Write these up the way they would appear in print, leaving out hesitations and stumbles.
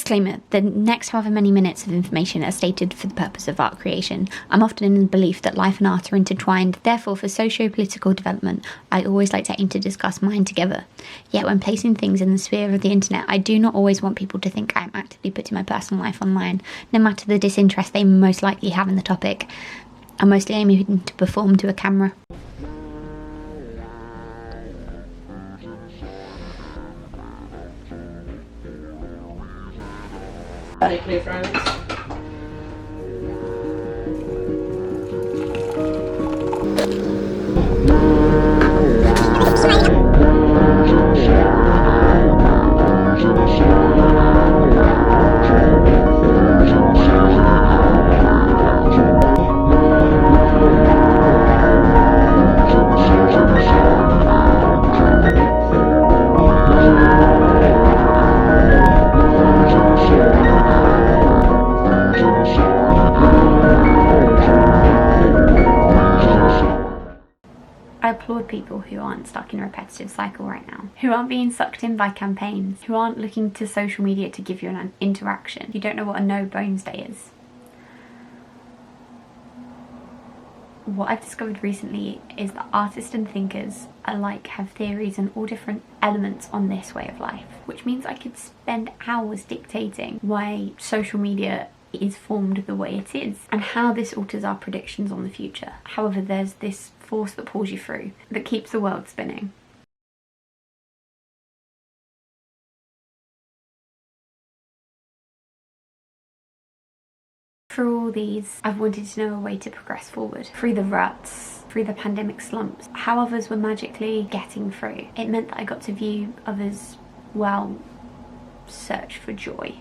Disclaimer, the next however many minutes of information are stated for the purpose of art creation. I'm often in the belief that life and art are intertwined, therefore for socio-political development, I always like to aim to discuss mine together. Yet when placing things in the sphere of the internet, I do not always want people to think I am actively putting my personal life online, no matter the disinterest they most likely have in the topic. I'm mostly aiming to perform to a camera. Clear friends. I applaud people who aren't stuck in a repetitive cycle right now, who aren't being sucked in by campaigns, who aren't looking to social media to give you an interaction. You don't know what a no bones day is. What I've discovered recently is that artists and thinkers alike have theories and all different elements on this way of life, which means I could spend hours dictating why social media is formed the way it is and how this alters our predictions on the future. However, there's this force that pulls you through, that keeps the world spinning. Through all these, I've wanted to know a way to progress forward, through the ruts, through the pandemic slumps, how others were magically getting through. It meant that I got to view others, well, search for joy.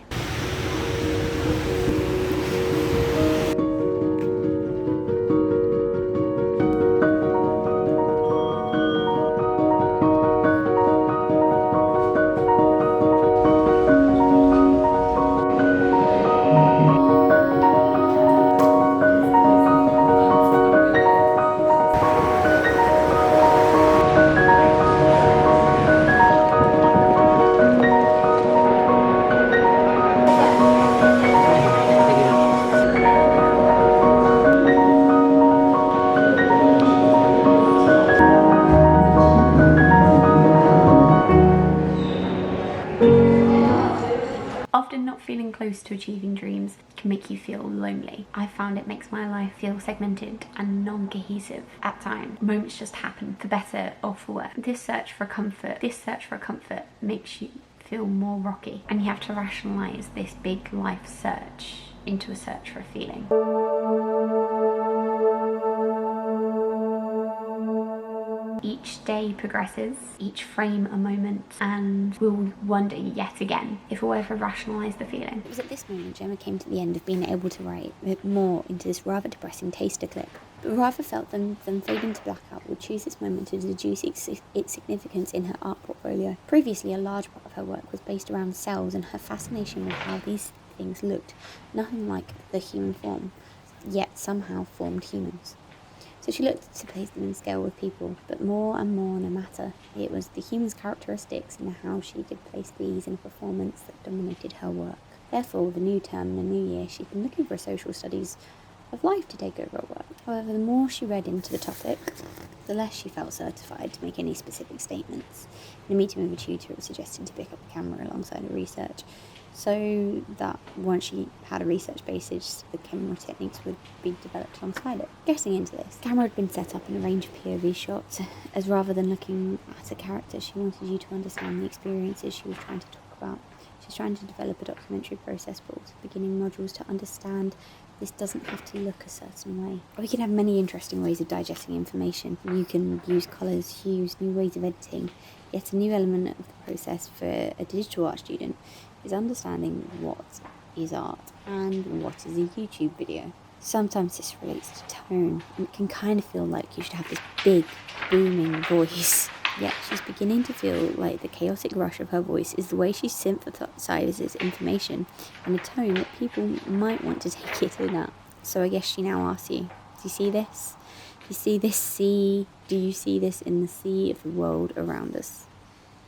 Often not feeling close to achieving dreams can make you feel lonely. I found it makes my life feel segmented and non-cohesive at times. Moments just happen, for better or for worse. This search for comfort makes you feel more rocky, and you have to rationalise this big life search into a search for a feeling. Each day progresses, each frame a moment, and we'll wonder yet again if we'll ever rationalise the feeling. It was at this moment Gemma came to the end of being able to write more into this rather depressing taster clip, but rather felt than fade into blackout would choose this moment to deduce its significance in her art portfolio. Previously, a large part of her work was based around cells and her fascination with how these things looked, nothing like the human form, yet somehow formed humans. So she looked to place them in scale with people, but more and more, no matter, it was the human's characteristics and how she could place these in a performance that dominated her work. Therefore, with a new term and a new year, she'd been looking for a social studies of life to take over her work. However, the more she read into the topic, the less she felt certified to make any specific statements. In a meeting with a tutor, it was suggested to pick up a camera alongside her research, so that once she had a research basis, the camera techniques would be developed alongside it. Getting into this, the camera had been set up in a range of POV shots, as rather than looking at a character, she wanted you to understand the experiences she was trying to talk about. She's trying to develop a documentary process, but also beginning modules to understand this doesn't have to look a certain way. We can have many interesting ways of digesting information. You can use colours, hues, new ways of editing. Yet a new element of the process for a digital art student is understanding what is art and what is a YouTube video. Sometimes this relates to tone, and it can kind of feel like you should have this big, booming voice. Yet she's beginning to feel like the chaotic rush of her voice is the way she synthesizes information in a tone that people might want to take it in at. So I guess she now asks you, do you see this? Do you see this sea? Do you see this in the sea of the world around us?